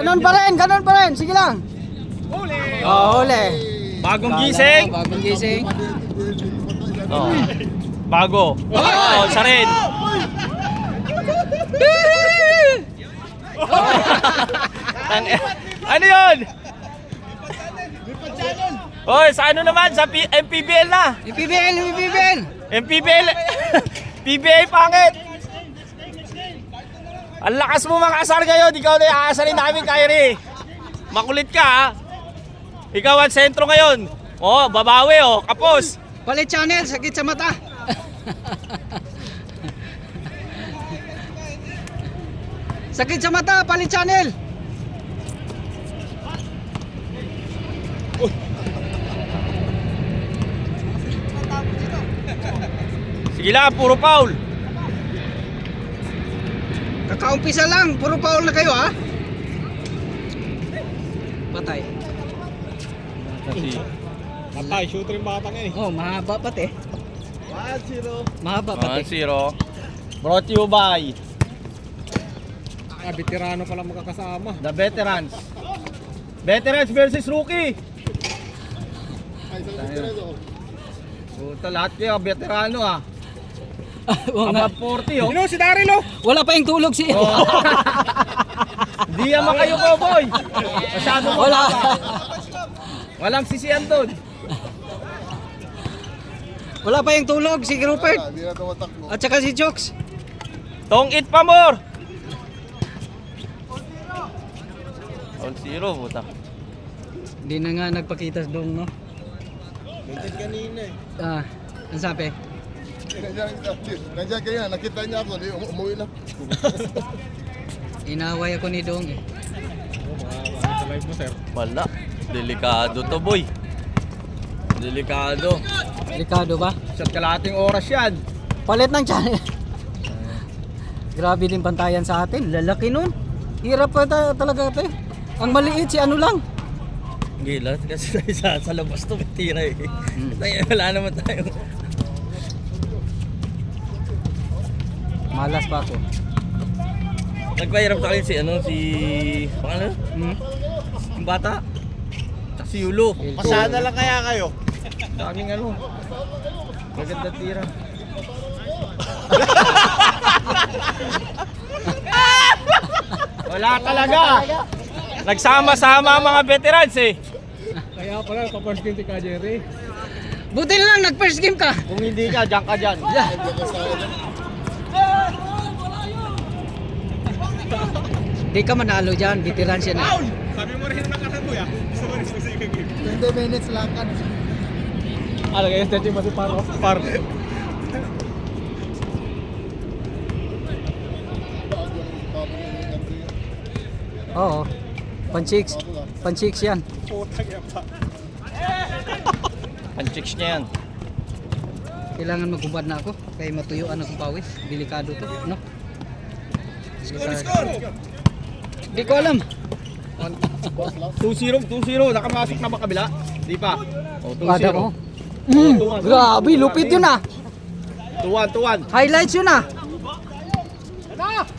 Ganun pa rin, ganun pa rin. Sige lang. Huli! Oh, huli. Bagong gising. Bagong gising. Oh. Bago. Oh, isa rin. Ano yun? Hoy, sa ano naman? Sa MPBL na. PBL, PBL. MPBL. PBA pangit. Ang lakas mo mga asar ngayon. Ikaw na yung aasarin namin, Kyrie. Makulit ka, ha? Ikaw ang sentro ngayon. Oh, babawi, oh. Kapos. Palit channel, sakit sa mata. Sakit sa mata, palit channel. Sige lang, puro foul. Kakaumpisa lang, puro foul na kayo ha. Patay. Patay, shooter yung batang eh. Oh, mahaba pati. 1-0. Mahaba pati. 1-0. Brought to you by Veterano pala magkakasama. the veterans. Veterans versus rookie. Puta, lahat kayo, veterano ah. Oo nga. Above 40 oh. Sino si Daryl oh? Wala pa yung tulog si. Oh. Di yaman kayo ko, boy. Masyado mo. Wala. Walang sisiyan doon. Wala pa yung tulog si Rupert. At saka si Jokes. Tong it pa more. 0 puta. Hindi na nga nagpakita doon, no? Nandiyan kanina eh. Ah, ang sabi? Nandiyan kayo na, nakita niya ako, di umuwi na. Inaway ako ni Dong eh. Sa live mo sir. Wala. Delikado to, boy. Delikado. Delikado ba? Sa kalahating oras yan. Palit ng channel. Grabe din pantayan sa atin. Lalaki nun. Hirap pa talaga ito eh. Ang maliit si ano lang. Gila, kasi tayo sa labas to may tira eh. Tayo, wala naman tayo. Malas pa ako. Nagpahirap sa akin si ano, si... Pangalan? Yung bata. Tsaka si Yulo. Pasada lang kaya kayo. Daming ano. Maganda tira. Wala talaga. Nagsama-sama ang mga veterans eh. Kaya pala pa-first game si Kajeri. Buti na lang nag-first game ka. Kung hindi ka, diyan ka dyan. Di ka manalo dyan. Veteran siya na. Sabi mo rin nakaraboy ah. Gusto mo rin sa second game. 20 minutes lang kan. Ano kayo, 30 masih paro. Par. Oo. Panchicks. Panchicks yan. Putang yan pa. Panchicks niya yan. Kailangan magubad na ako. Kaya matuyuan akong pawis. Delikado to. No? Di ko alam. 2-0, 2-0. Nakamasok na ba kabila? Di pa. Oh, Kada ko. 2-0. Grabe, lupit yun ah. 2-1, 2-1. Highlights yun ah.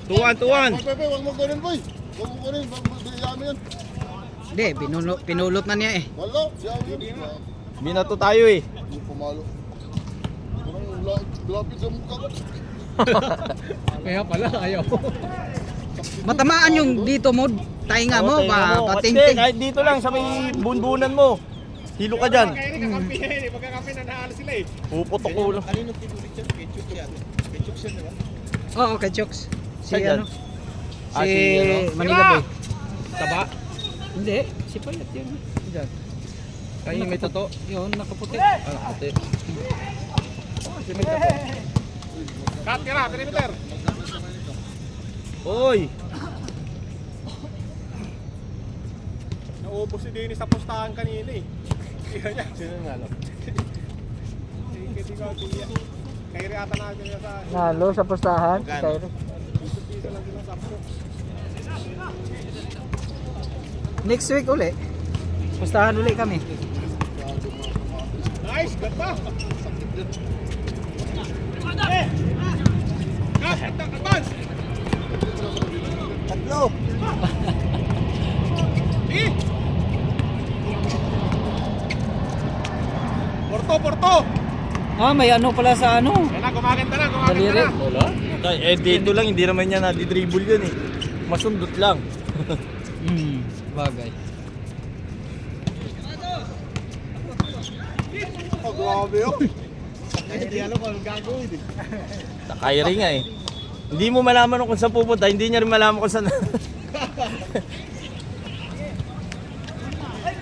2-1, 2-1. Pepe, wag mo kunin boy. Wag mo kunin, yamin yan. Hindi, pinulot na niya eh. Wala, yamin yan. Binato tayo eh. Hindi pumalo. Parang lapit sa mukha ko. Kaya pala, ayaw. Matamaan yung dito mo. Tainga mo, Hindi, patingting. kahit dito lang sa may bunbunan mo. Hilo ka dyan. Kaya nakakampi yan eh. Pagkakampi na nahalas sila eh. Puputok ko ulo. Kanino tinulit yan? Ketchup yan. Ketchup yan diba? Oo, kay Chokes. Si Saan yan? ano? Ah, Si si ano? Manila Boy. Taba? Hindi, si Payat yan. Dyan. Kayo may tato? Yun, nakaputi. Ah, ate. Kasi may tato. Cut ka na, perimeter. Hoy! Naubos si Dennis sa pustahan kanina eh. Kaya niya. Sino nga no? Kasi ikaw, tiya. Kaya rin ata natin niya sa... Nalo sa pustahan. Magkano? Piso lang sila sa Next week uli. Pustahan uli kami. Nice, ganda! Cut, advance! Tatlo! Ah, may ano pala sa ano. Yan na, gumaganda na, gumaganda Daliri. na. Wala. Dito lang, hindi naman niya nadidribble yun eh. Masundot lang. Bagay. Oh, grabe oh. Hindi alam kung anong gagawin eh. Sa Kyrie nga eh. Hindi mo malaman kung saan pupunta, hindi niya rin malaman kung saan.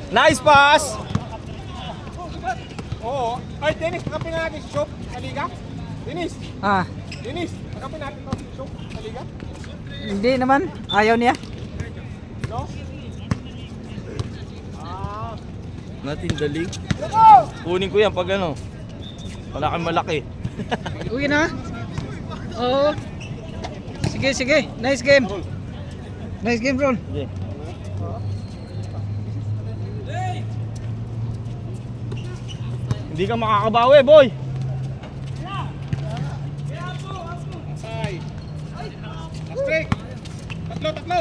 Nice pass! Oo. Ay, Dennis, nakapin na natin si Shop sa Liga. Dennis, Ah, Dennis, nakapin natin si Shop sa Liga. hindi naman. Ayaw niya. No? Ah. Natin dalig. Kunin ko yan pag ano. Malaki. Uwi na. Oo. Sige, sige. Nice game. Nice game, bro. Okay. Hindi ka makakabawi, boy. Ay. Last break. Tatlo.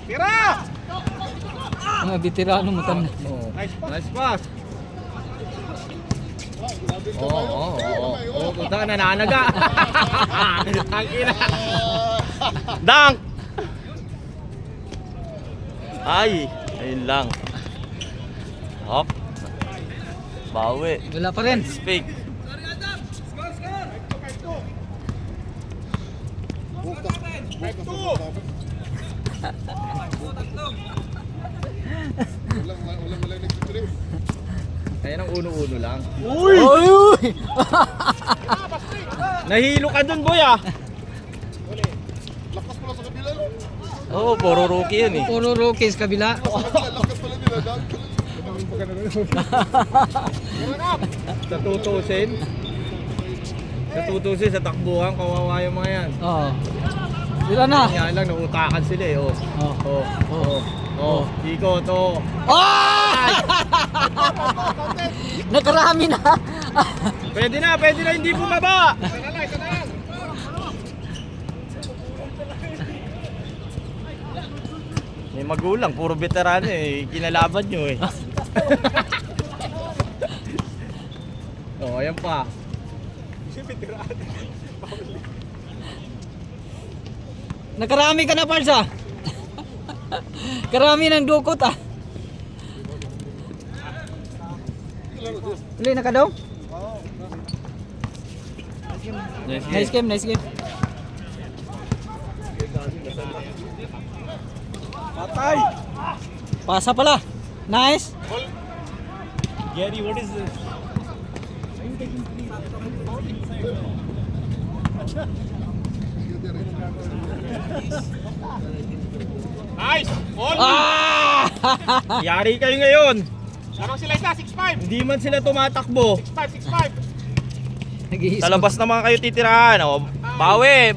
Tira! Mga veterano mo tan. Nice pass. Oo. Punta ka nananaga. Ang ina. Dunk! Ay, ayun lang. Hop. Bawi. Wala pa rin. Fake. Walang nag-trip. Kaya ng uno-uno lang. Uy! Uy! Nahilo ka dun, boy ah. Lakas pala sa kabila. No? Oo, puro rookie yan eh. Puro rookies kabila. Lakas pala nila. Sa tutusin, sa takbuhan, kawawa yung mga yan. Oo. Sila na. Kanya lang, nautakan sila eh. Ikot, Ah! Nakarami na. Pwede na, hindi bumaba. Isa na lang. May magulang, puro veterano eh. Kinalaban nyo eh. Ayan pa. Nakarami ka na, Parsa. Karami ng dukot ah. Tuloy na ka daw? Nice game, nice game. Patay! Pasa pala. Nice. Gary, what is this? Nice! All Ah! Yari kayo ngayon. Laro sila isa, 6-5. Hindi man sila tumatakbo. 6-5. Nag-iisip. Sa labas naman kayo titirahan. O, bawi!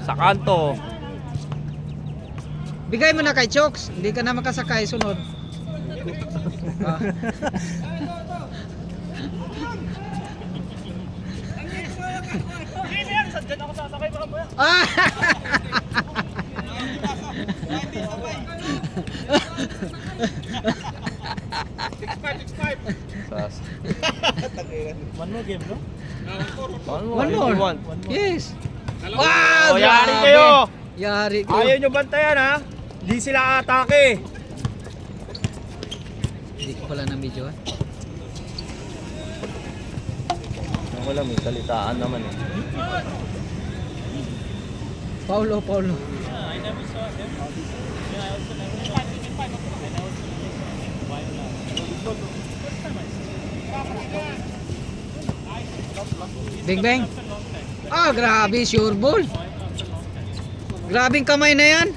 Sa kanto. Bigay mo na kay Chokes. Hindi ka na makasakay sunod. Ah. Ah! One more game, no? One more. Yes. Oh, yari grabe. kayo. Yari kayo. Ayaw nyo bantayan ha. Hindi sila atake. Hindi ko pala ng video ah. Wala, may salitaan naman eh. Paulo. Bang. Ah, grabe, sure ball. Grabing kamay na yan.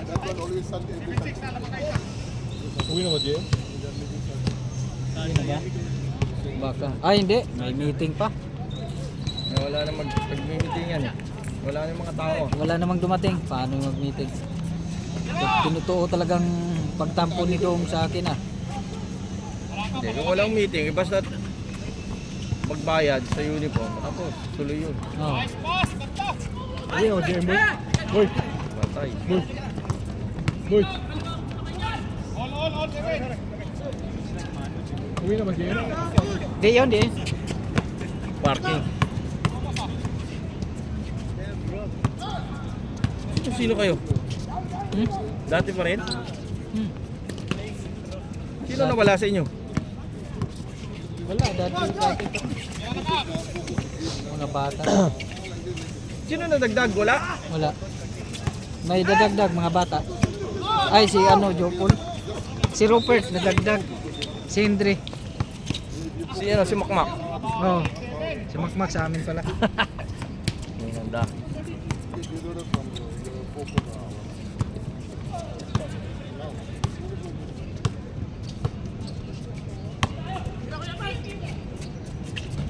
That one always stand every time. Uwi naman din. Baka. Ay, hindi. May meeting pa. Wala na mag-meetingan. Wala na yung mga tao. Wala namang dumating. Paano mag-meeting? Tinutuo talagang pagtampo ni Dong sa akin ah. Hindi, kung walang meeting, basta magbayad sa uniform. Tapos, tuloy yun. Oh. Boy, Batay. Boy. Uwi na ba siya? Di yun, di. Parking. Sino kayo? Hmm? Dati pa rin? Hmm. Sino nawala sa inyo? Wala, dati. Mga bata. Sino nadagdag? Wala? Wala. May dadagdag mga bata. Ay, si Jopol. Si Rupert, dadagdag. Si Andre. Si Makmak. Oh. Si Makmak sa amin pala. Ang ganda.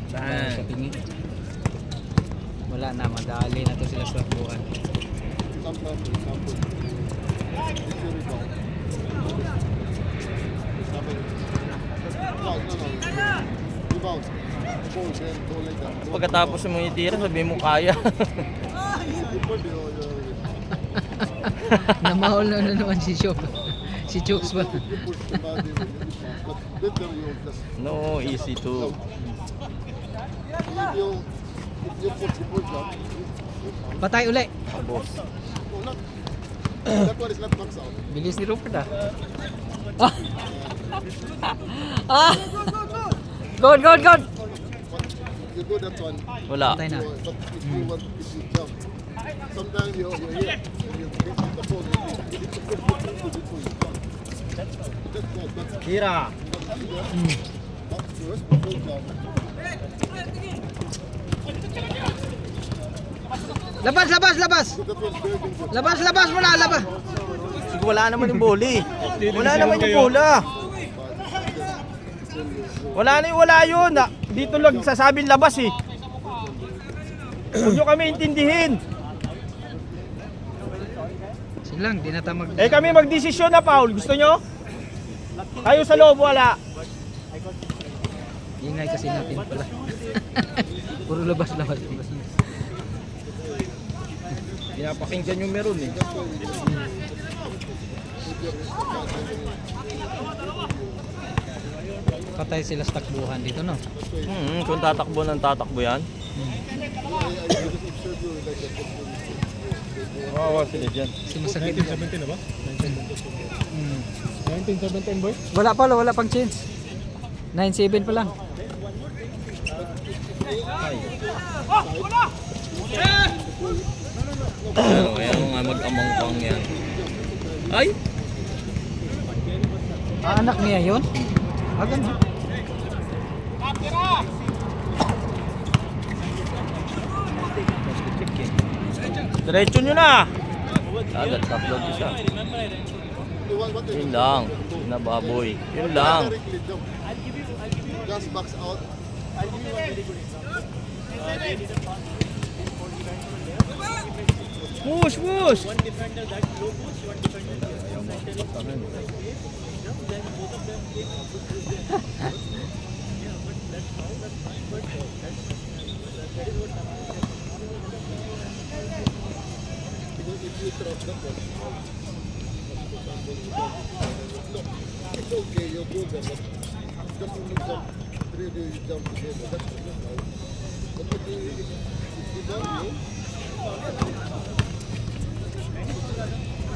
Sa Saan? tingin. Wala na, madali na to sila sa buwan. Pagkatapos mo itira, sabihin mo kaya. Namahol na naman si Chok. Si Chokes ba? No, easy to. Patay uli. Boss. That one is not max out. Bilis ni Rupert ah. Ah! Ah! Good. You do that one, Wala. Patay na. but if you want, if you jump, sometimes you're here, you get the ball, you need to push before you jump. That's not Tira. but first before you jump. Labas! That was very dangerous. Labas mo na, labas. Sige, wala naman yung boli. Wala naman yung bola. Wala yun. Dito lang sasabing labas eh. Huwag nyo kami intindihin. Sige lang, di na tayo mag... Eh kami magdesisyon na, Paul. Gusto nyo? Kayo sa loob, wala. Ingay kasi natin pala. Puro labas. Pinapakinggan yung meron eh. Patay sila sa takbuhan dito, no? Kung tatakbo yan. Wawa sila dyan. Kasi masakit. 1917 na ba? 1917 boy? Wala pang change. 9-7 pa lang. Ayan nga mag-amang pang yan. Ay! Anak niya yun? Ganun. Diretso nyo na! Agad, upload isa. Yun lang. Nababoy. Yun lang. Directly jump. Just box out. Push! It's okay, you're good, but just when you jump, three of you jump together, that's not right. But if you don't, you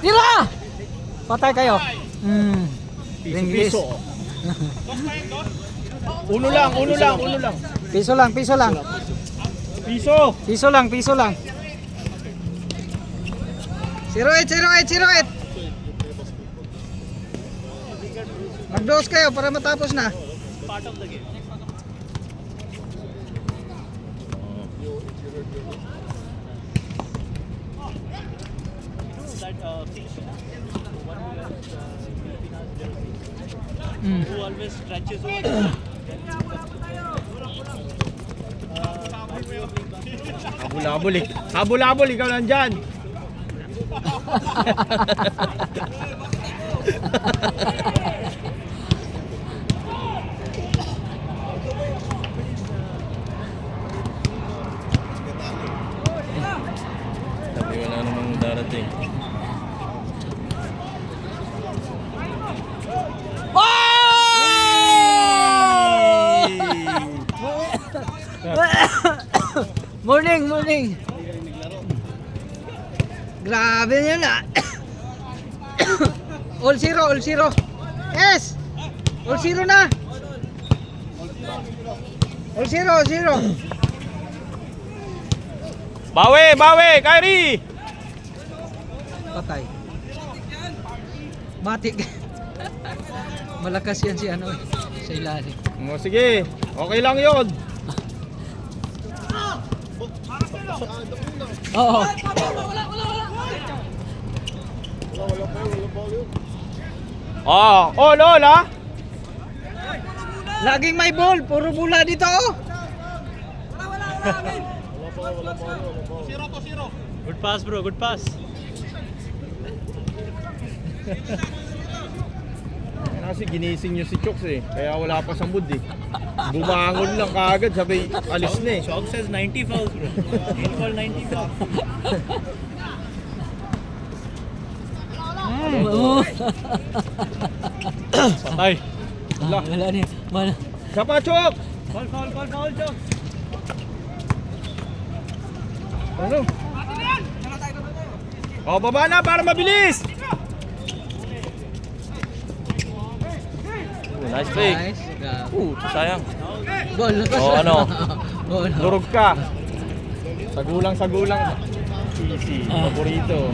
Tira! Patay kayo. Piso. Uno lang. Piso lang. Piso. 08. Mag-dose kayo para matapos na. Who always stretches over. Habol, ikaw nandyan. Sabi wala namang darating. Morning, morning. Grabe yun ah. All zero, all zero. Yes! All zero na. All zero, all zero. Bawi, bawi, Kyrie! Patay. Matik. Malakas yan si ano eh. Sa ilalim. O, sige, okay lang yun. Oo. Oh, lol ha? Laging may ball. Puro bula dito oh. Good pass, bro. Good pass. Kasi ginising nyo si Chooks eh. Kaya wala pa sa mood eh. Bumangon lang kaagad, sabay alis na eh. Chalk says 90 fouls, bro. He'll call 90 fouls. Oo. Patay. Wala niya. Wala. Isa pa, Chooks! Foul, Chalk. Ano? O, baba na para mabilis! Nice fake. Nice. Grabe. Sayang. Ball. Oh, ano? Ball. Durog ka. Sa gulang. Easy. Paborito.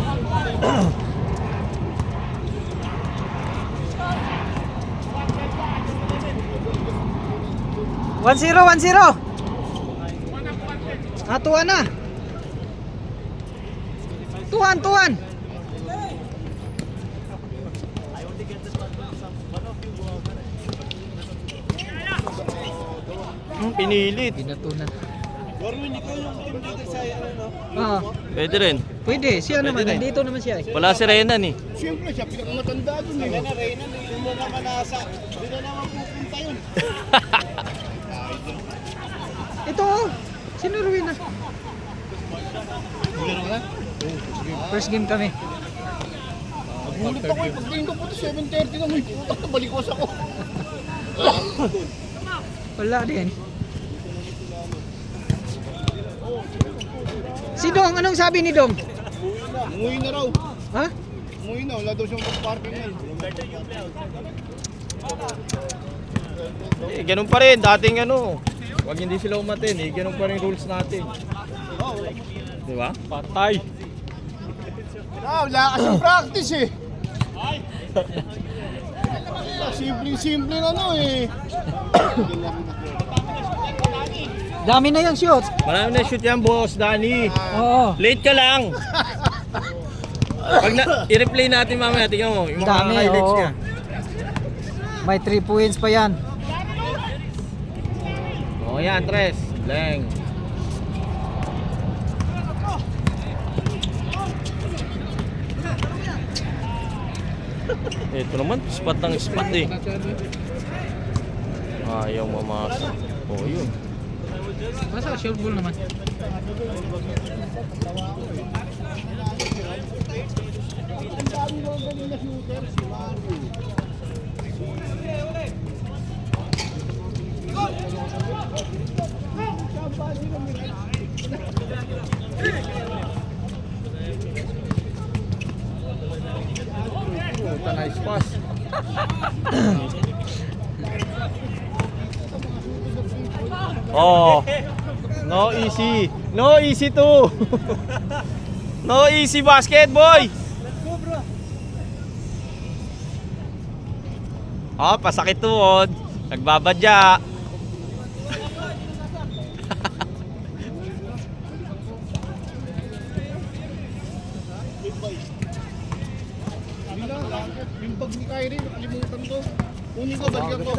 1-0, 1-0. Tuwan na. Tuwan. Pinilit. Pinatunan. Darwin, ikaw yung team leader sa ano? Ah, Pwede rin. pwede. Siya naman. rin. Nandito naman siya eh. Wala si Renan eh. Siyempre, siya pinakamatanda dun eh. Kaya na, Reynan, hindi mo naman nasa. Hindi na naman pupunta yun. Ito oh. Sino Ruin na? First game kami. Nagulit ako eh. Pagtingin ko po ito, 7:30 na. Puta, balikos ako. Wala din. Si Dong, anong sabi ni Dong? Umuwi na raw. Ha? Umuwi na. Wala daw siyang parking na. Ganun pa rin. Dating ano. Wag hindi sila umatin eh. Ganun pa rin rules natin. Di ba? Patay. Wala kasing practice eh. Simpleng ano eh. Dami na yung shoot. Marami na shoot yan, boss. Danny. Oo. Late ka lang. Pag i-replay natin mamaya, tingnan mo. Yung mga Dami, highlights oo. niya. May 3 points pa yan. O yan, Tres. Leng. Ito naman, spot ng spot eh. Ayaw mamasa. O yun. Basta short ball naman. Puta, nice pass. Oh. No easy. No easy too. No easy basket, boy. Oh, pasakit tuhod. Nagbabadya. Yung bag ni Kyrie, nakalimutan ko. Kunin ko, balikan ko.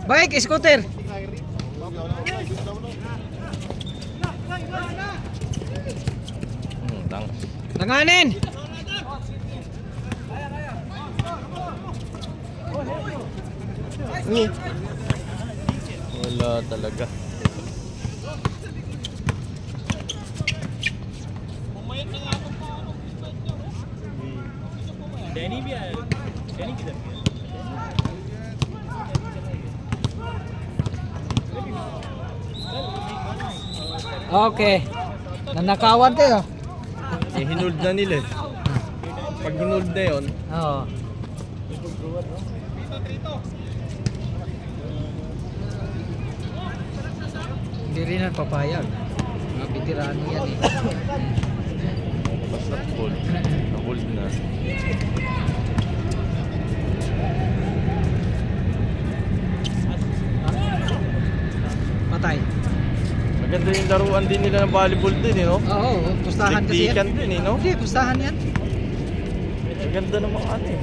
Bike, scooter. Langanin. Wala talaga. Danny भी आया Danny किधर गया Okay. Nanakawan kayo. Eh, hinold na nila eh. Pag hinold na yun, Oo. Hindi rin nagpapayag. Mga veterano yan eh. basta hold. Na-hold na. Patay. Maganda yung laruan din nila ng volleyball din eh, no? Oo, pustahan kasi yan. Dikdikan din eh, no? Hindi, pustahan yan. Maganda ng mga ano eh.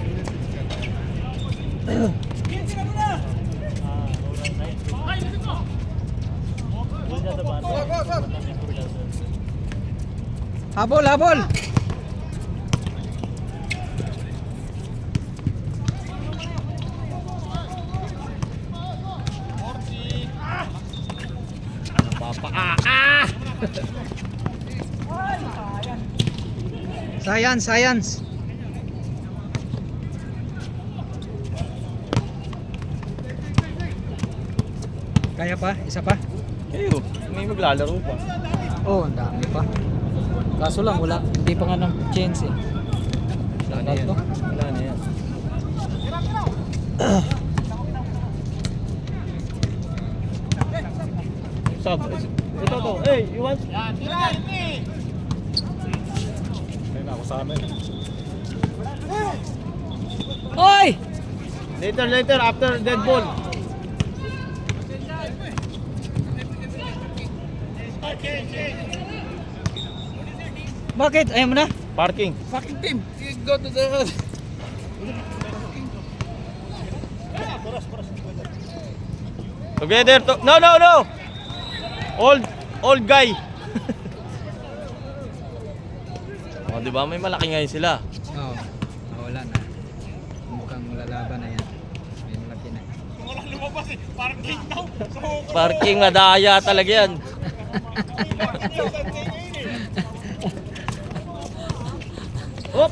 Habol, habol! Science, science. Kaya pa? Isa pa? Kayo, may maglalaro pa. Oo, ang dami pa. Kaso lang, wala. Hindi pa nga ng chance eh. Wala na yan. Bato? Wala na yan. Sab, ito to. Hey, you want? Ayun na ako sa amin. Oy! Later, after dead ball. Bakit? Ayaw mo na? Parking. Fucking team. Go to the... Together to... No! Old guy. Oh, di ba? May malaki ngayon sila. Oo. Wala na. Mukhang lalaban na yan. May malaki na. Parking madaya talaga yan. Hop!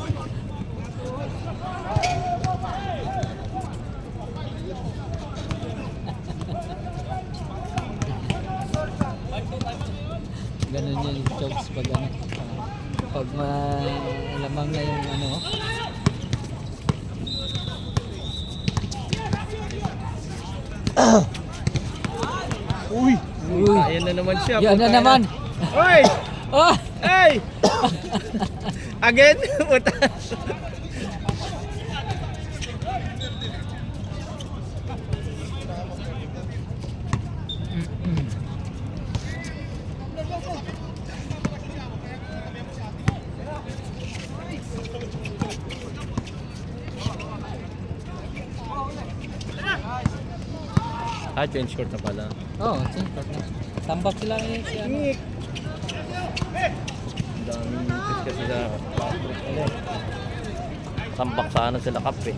Ganun yung jokes pag ano. Pag malamang na yung ano. Uy! Uy! Ayan na naman siya. Yan na naman! Uy! Oh! Hey! Again? Puta. Ah, change court na pala. Oo, tambak sila eh. Si ano. Ang daming mitis kasi sa tambak sana sila kap eh.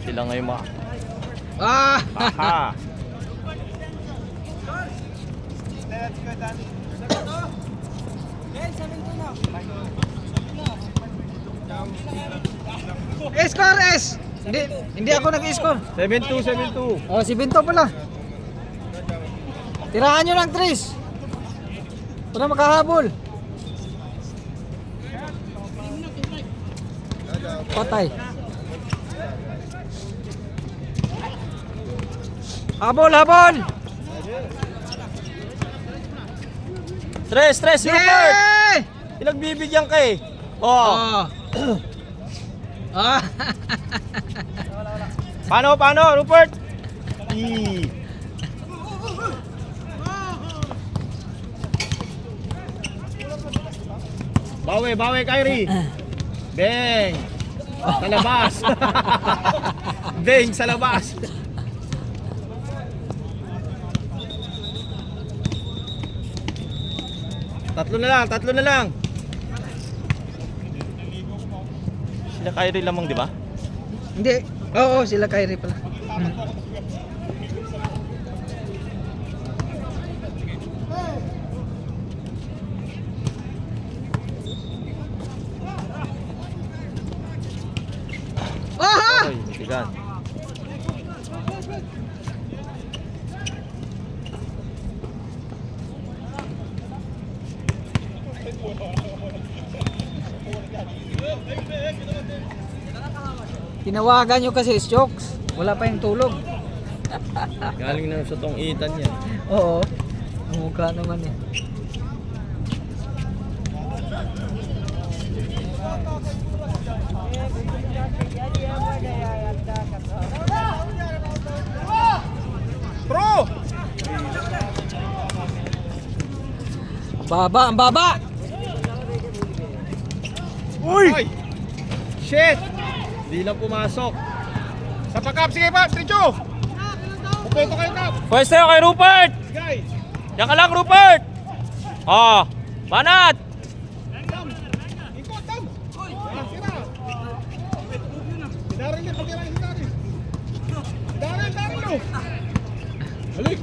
Sila ngayon mga... Ah! Aha! Score S! Hindi ako nag-score. 7-2. Oh, si Binto pala. Tirahan nyo ng Tris. Para makahabol. Patay. Habol, habol! Stress, Rupert! Yay! Pinagbibigyan ka eh. Oh. Ah. Paano, Rupert? Bawi, Kyrie. Bang! Sa labas. Bang, sa labas. Tatlo na lang. Sila Kyrie lamang, di ba? Hindi. Oo, sila Kyrie pala. Aha! Oy, tigan. Tinawagan nyo kasi Chokes. Wala pa yung tulog. Galing na sa tong itan yan. Oo. Mukha naman eh. Pro! Baba, ang baba! Uy! Shit! Hindi lang pumasok. Sa pag-up, sige pa, Tricho! Kumpleto kayo, Kap! Pwes tayo kay Rupert! Guys! Yan ka lang, Rupert! Oh, banat! Ikot, Tam! Sira! Daryl din, pagkira si Daryl! Daryl, no! Halik!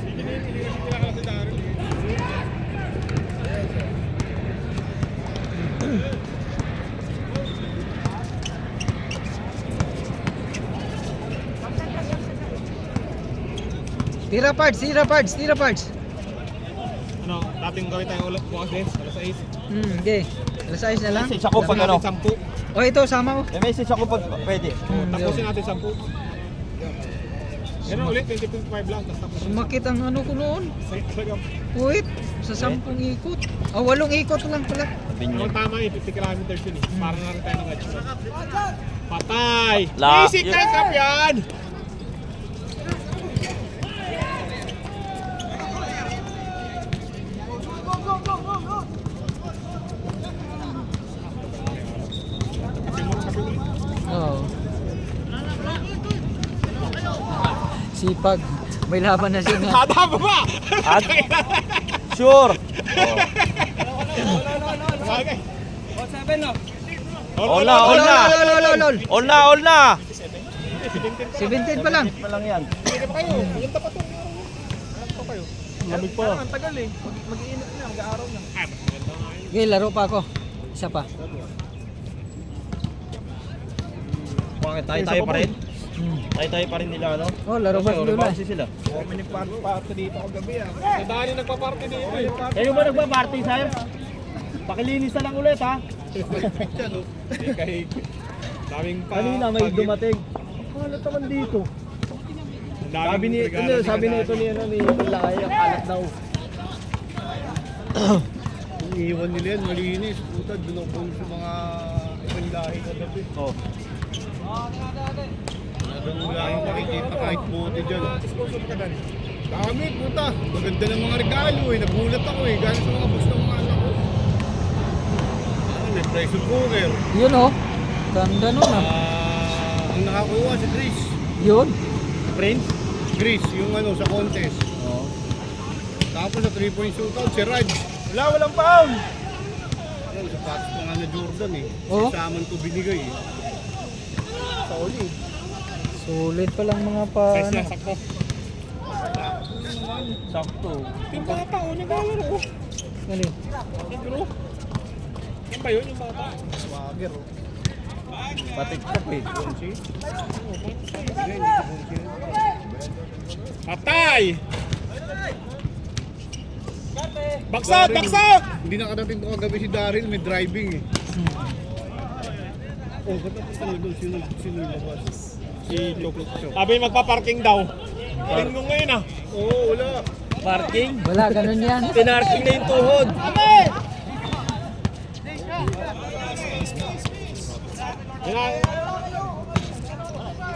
Hindi kasi kinakala si Daryl. Tira parts, tira parts, tira parts. Ano, dating gawin tayong ulit bukas din, alas 6. Okay. Alas 6 na lang. Message ako pag ano. 10. O ito, sama mo. May message ako pag pwede. Tapusin natin 10. Yan ulit, 20.5 lang, tapos tapos. Sumakit ang ano ko noon. Sagam. Wait, sa 10 ikot. 8 ikot lang pala. Sabi niyo. Ang tama eh, 50 kilometers yun eh. Para na rin tayo ng edge. Patay! La- Easy take up yan! Oo. Sipag. May laban na siya nga. Kada ba ba? At sure. Okay. All na, all na. Lol. All na, all na. 17 pa lang. Pa lang yan. Sige pa kayo. Punta pa to. Ano pa kayo? Lamig pa. Ang tagal eh. Mag-iinit na, mag-aaraw na. Ay, maganda nga yun. Okay, laro pa ako. Isa pa. Bakit tayo pa rin? Tayo pa rin nila ano? Oh, laro ba sila? Kasi sila. May nagparty dito kagabi ah. Sa dali nagpa-party dito eh. Kayo ba nagba-party, sir? Pakilinis na lang ulit ha. Kahit daming pa. Kanina may dumating. Ano naman dito? Sabi ni ito ni Palay, ang alat daw. Iiwan nila yan, malinis. Puta, dunokong sa mga ibang lahi na gabi. Oh. Nadang wala yung makikita kahit bote dyan. Dami, puta. Maganda ng mga regalo eh. Nagulat ako eh. Galing sa mga bus ng mga anak ko. May pressure cooker. Yun oh. Ganda nun ah. Ang nakakuha si Chris. Yun. Prince? Chris, yung ano sa contest. Tapos sa 3-point shootout, si Raj. Walang pound. Yan, sapatos ko nga na Jordan eh. Oo. Saman ko binigay eh. Solid. Sulit pa lang mga pa. Size Ano. na, sakto. Sakto. Yung bata o, naglalaro. Ano yun? Nagro. Yan ba yun yung bata? Swagger oh. Patik-tak eh. Patay! Baksak! Baksak! Hindi nakadating ko kagabi si Daryl, may driving eh. Oh, katapos na doon, sino yung labas? Si Chocolate Show. Sabi magpa-parking daw. Tingin ko ngayon ah. Oo, wala. Parking? Wala, ganun yan. Pinarking na yung tuhod.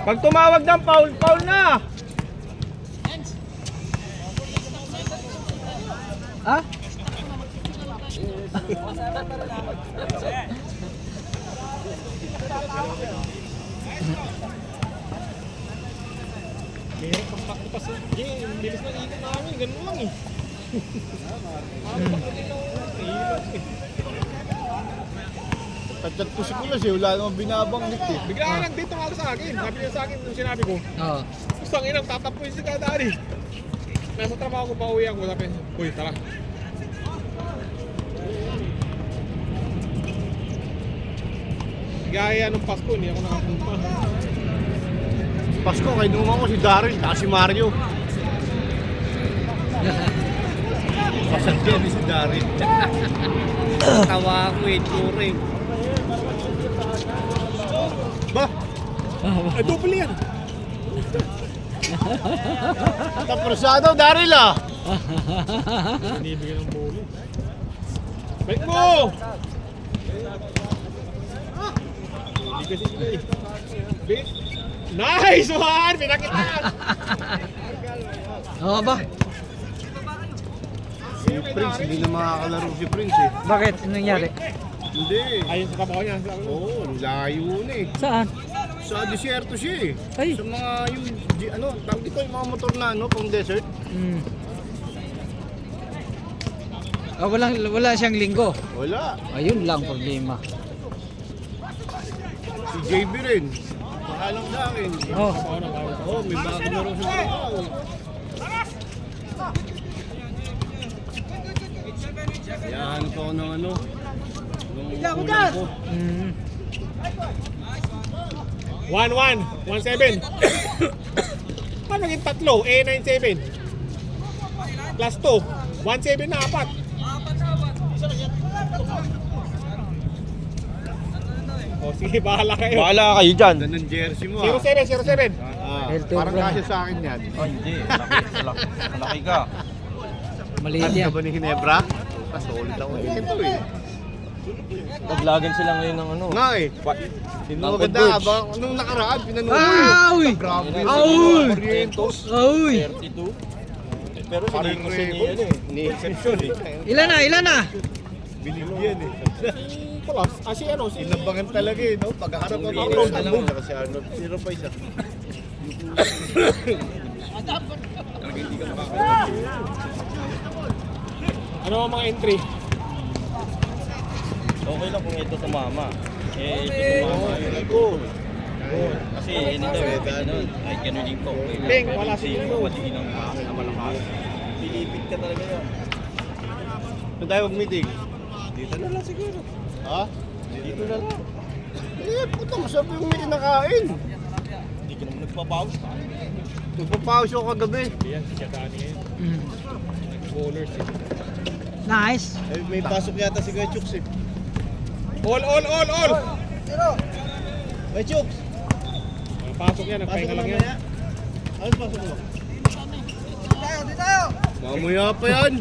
Pag tumawag ng foul, foul na. Ha? Mahirap pagpakas. Ang bilis ng ikot namin. Ganun lang eh. Mahirap eh. Tatyat ko si Kulas eh, wala namang binabanggit eh. Bigla ka lang dito nga sa akin. Sabi niya sa akin nung sinabi ko, Oo. gusto ang inang tatapoy si Kadari. Nasa trabaho ko, pauwi ako. Sabi, uy, tara. Gaya nung Pasko, hindi ako nakapunta. Pasko, kay nung ako si Daryl, si Mario. Pasag yan si Darin. Tawa ako eh, tsure. Ba? Ay, double yan. Taprosado, Daryl ah! Binibigyan ng bolo. Balik mo! Hindi kasi sila eh. Nice one! Pinakitaan! Oo ba? Si Prince, hindi na makakalaro si Prince eh. Bakit? Anong nangyari? Hindi. Ayun sa kabaho niya. Oo, layo na eh. Saan? Sa desierto siya eh. Ay. Sa mga yung, tawag dito yung mga motor na pang desert. Mm. Ah, wala siyang linggo. Wala. Ayun lang problema. Si JB rin. Pakalang sa akin. Oh. Oo, may bago na rin sa mga tao. Yan ko ng ano. Nung ulam ko. Mm. 1-1. 1-7. Paano naging tatlo? A97. Plus 2. 1-7 na apat. O sige, bahala kayo. Bahala kayo dyan. Ganda ng jersey mo ah. 07. Healthy Parang brand. kasya sa akin yan. Oh, hindi. Malaki ka. Maliit Ano yan. ba ni Ginebra? Solid ako eh. Ito eh. Naglagan sila ngayon ng ano. Nga eh. Sino maganda Bridge. habang nung nakaraan pinanood Ah, uy! Grabe. Auy! Orientos. Uy! 32. Pero Parang hindi kasi ni Rebo. ano eh. Ni exception eh. Ilan na? Ilan na? Binigyan eh. Plus, si ano, si... Inabangan talaga eh, no? Pagkaharap ng Arnold. Arnold. Kasi Arnold, zero pa isa. Ano ang mga entry? Okay lang kung ito tumama. Eh, ito tumama. Goal. Kasi hindi daw eh. Ganun. Ay, ganun din ko. Ping, wala si Kasi Lino. patigin ng malakas. Pilipit ka talaga yun. Saan tayo mag-meeting? Dito na lang siguro. Ha? Dito na lang. Eh, puta, masarap yung may kinakain. Hindi ka naman nagpapaus ka. Nagpapawis ako kagabi. Yan, si Katani ngayon. Mm. Bowlers eh. Nice. Eh, may pasok yata si Kuya Chooks eh. All! Kuya Chooks! Pasok yan, nagpahinga lang yan. Ano pasok mo? Mamaya pa yan.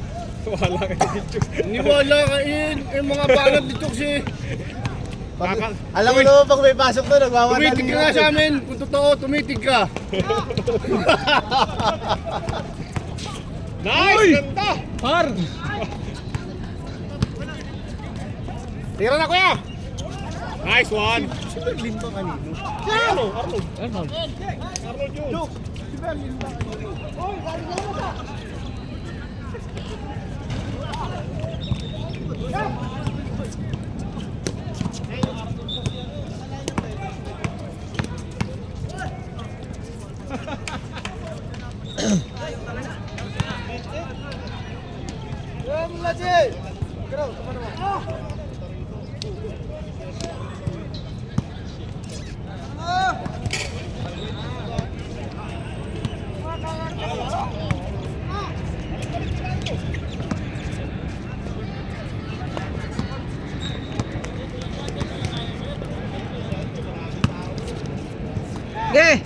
Wala kayo dito. Niwala ka in. Eh, mga banat ni Chooks eh. Alam mo naman pag may pasok to, nagwawadali. Tumitig ka nga sa amin. Kung totoo, tumitig ka. Nice! Ganda! Par! Tira na kuya! Nice one! Sino limba kanino? Ano? Arnold! Arnold. Arnold yun! Chooks! Di ba limba kanino? Okay.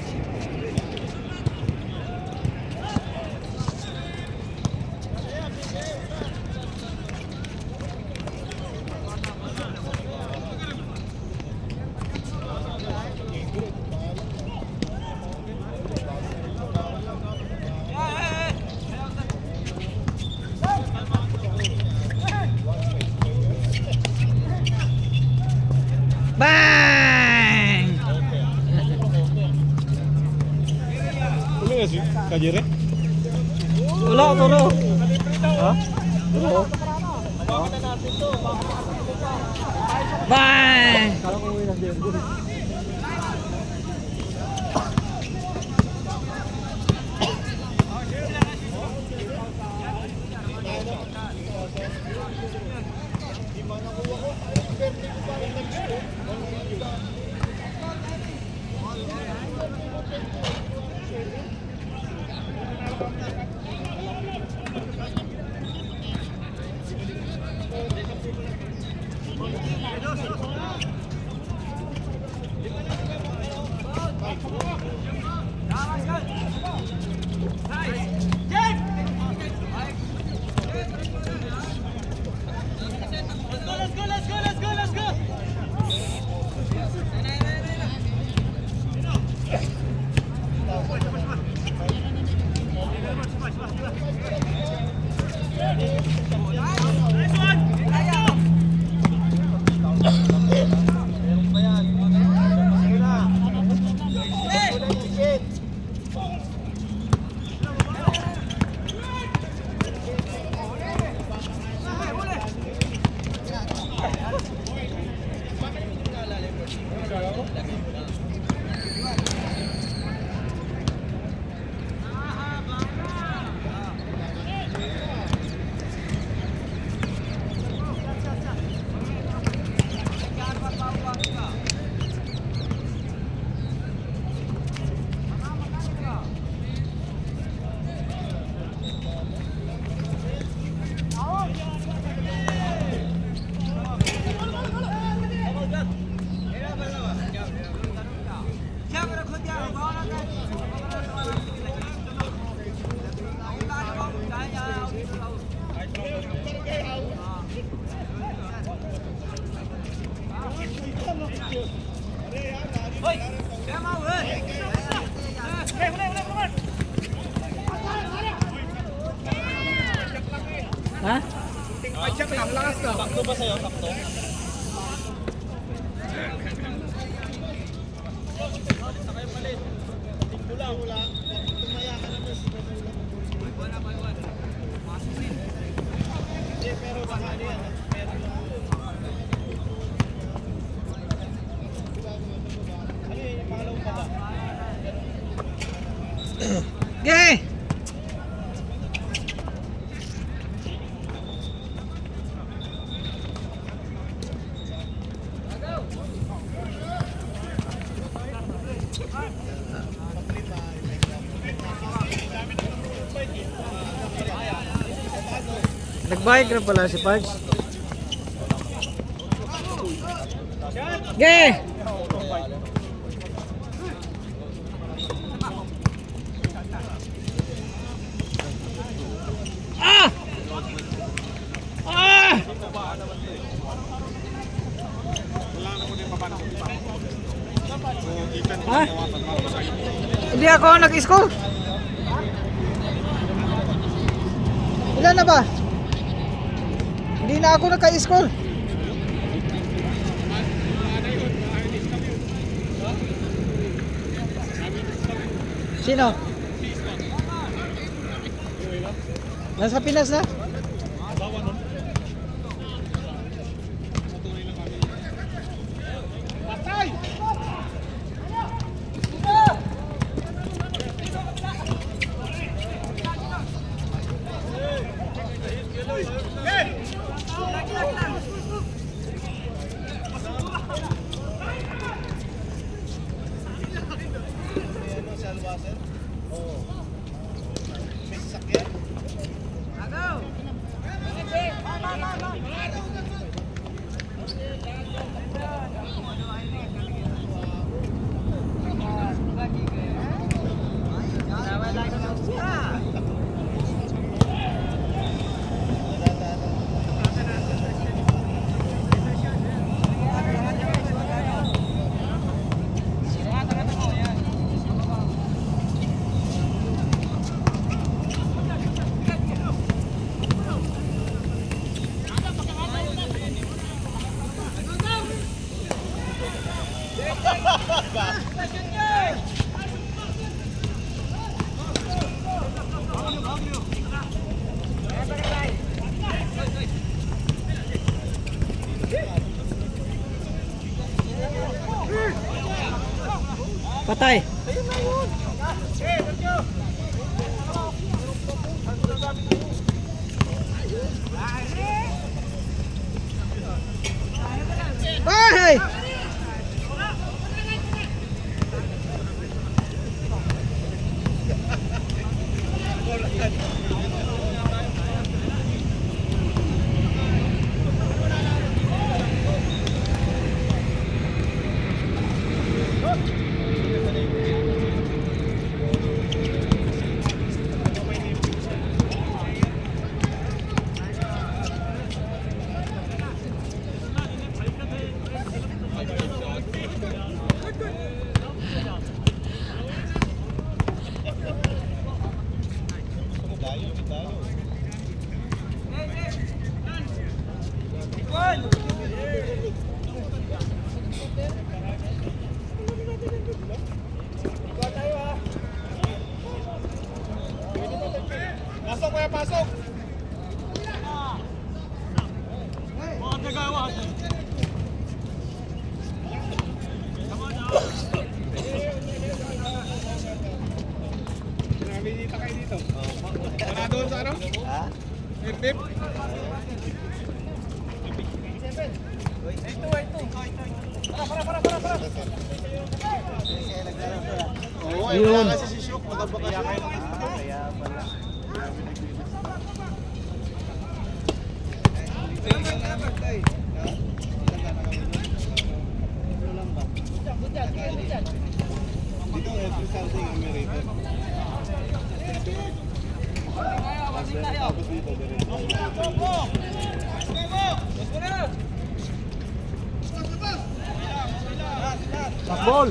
Bang! Ano nga si Kajire? Wala, turo. Ha? Turo. Bang! Ha? Sakto ba sa'yo? Sakto? Okay. Nagbayad na pala si Parks. Ge! Ah! Ah! Ha? Hindi ako nag-score. Ilan na ba? Hindi na ako naka-score. Sino? Nasa Pinas na? Patay. Bye! pasok! Nakabinita kayo dito. Wala doon sa ano? Ha? Tip? Oo, Yun. kasi si Shook, nakabakasyon. Kaya pala. Dito, every Sunday kami rito. Tapos dito, diretso. Takbol!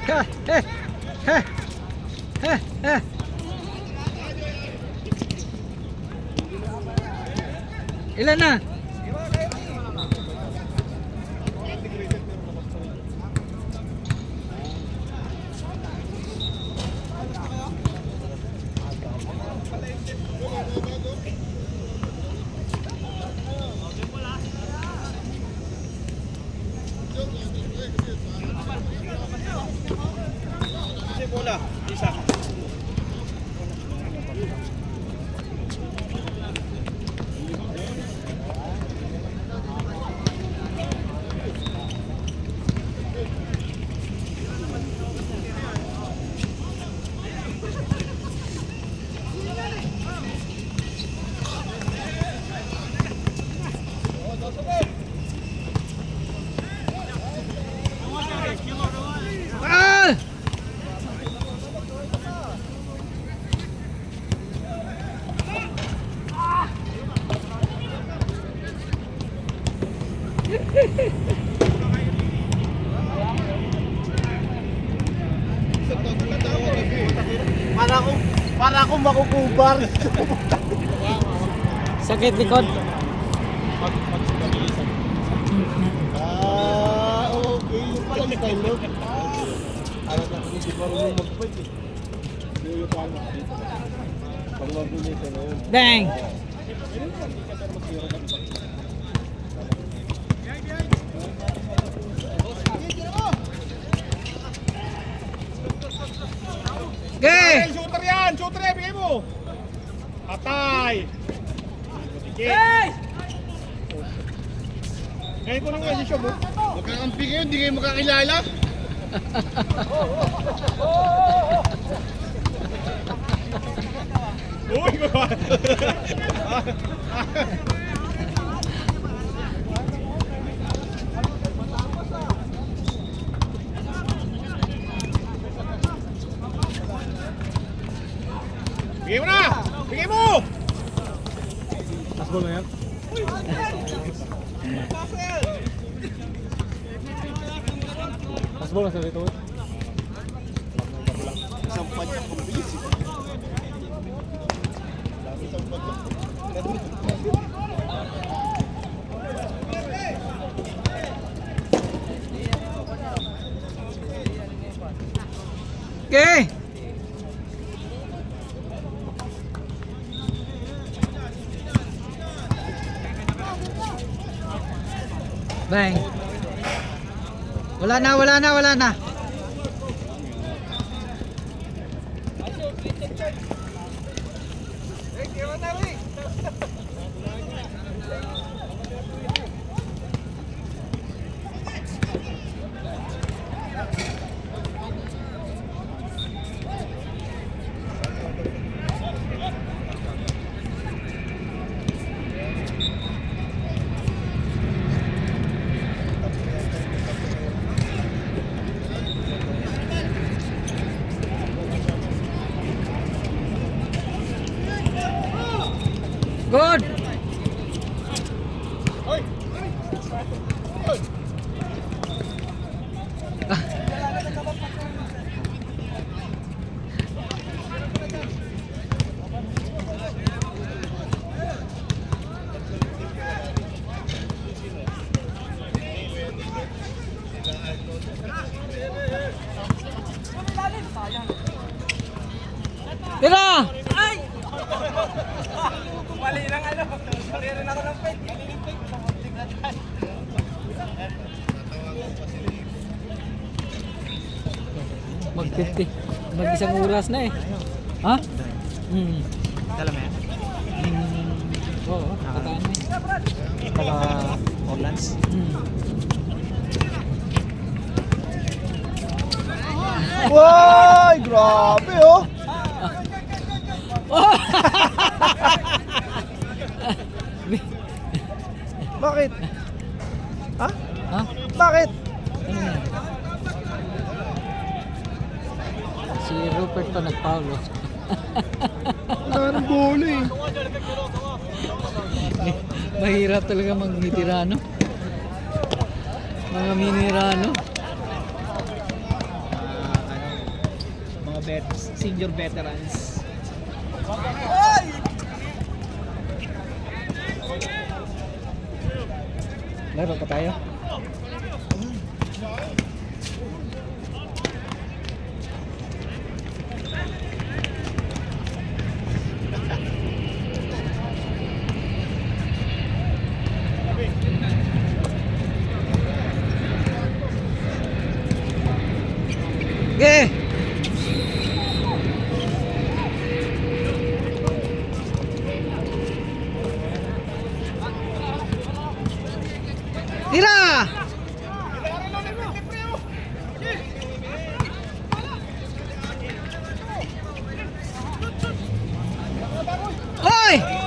Ha, eh, ha, ha, ha. Ilan na? Kasi bola, isa. Ah! Para akong makukubar. Sakit likod. Okay. Yung pala ni Kylo. Alam na hindi marunong mag-fight eh. Yung paano dito. Pag mabilisan na yun. Bang! Okay! Shooter yan! Shooter yan! Bigay mo! Patay! Sige! Ngayon ko na nga si Shook. Magkakampi kayo, hindi kayo makakilala. Uy! Bigay mo na! Bigay mo! Takbol na yan. Takbol na sa dito. Isang pad kong bilis eh. Isang pad lang. Okay! Bang! Wala na, wala na, wala na. Mag-50. Mag-isang oras na eh. Ha? Hmm. Dala mo yan? Oo, tagaan mo eh. Taga Orlands. Wow, grabe oh. Bakit? Ha? Ha? Bakit? Ano yan? Si Rupert pa nag-paulo. Wala nang bola eh. Mahirap talaga mag-mitirano. Mga minirano. Mga senior veterans. Laro pa tayo? Okay. Tira! Hoy!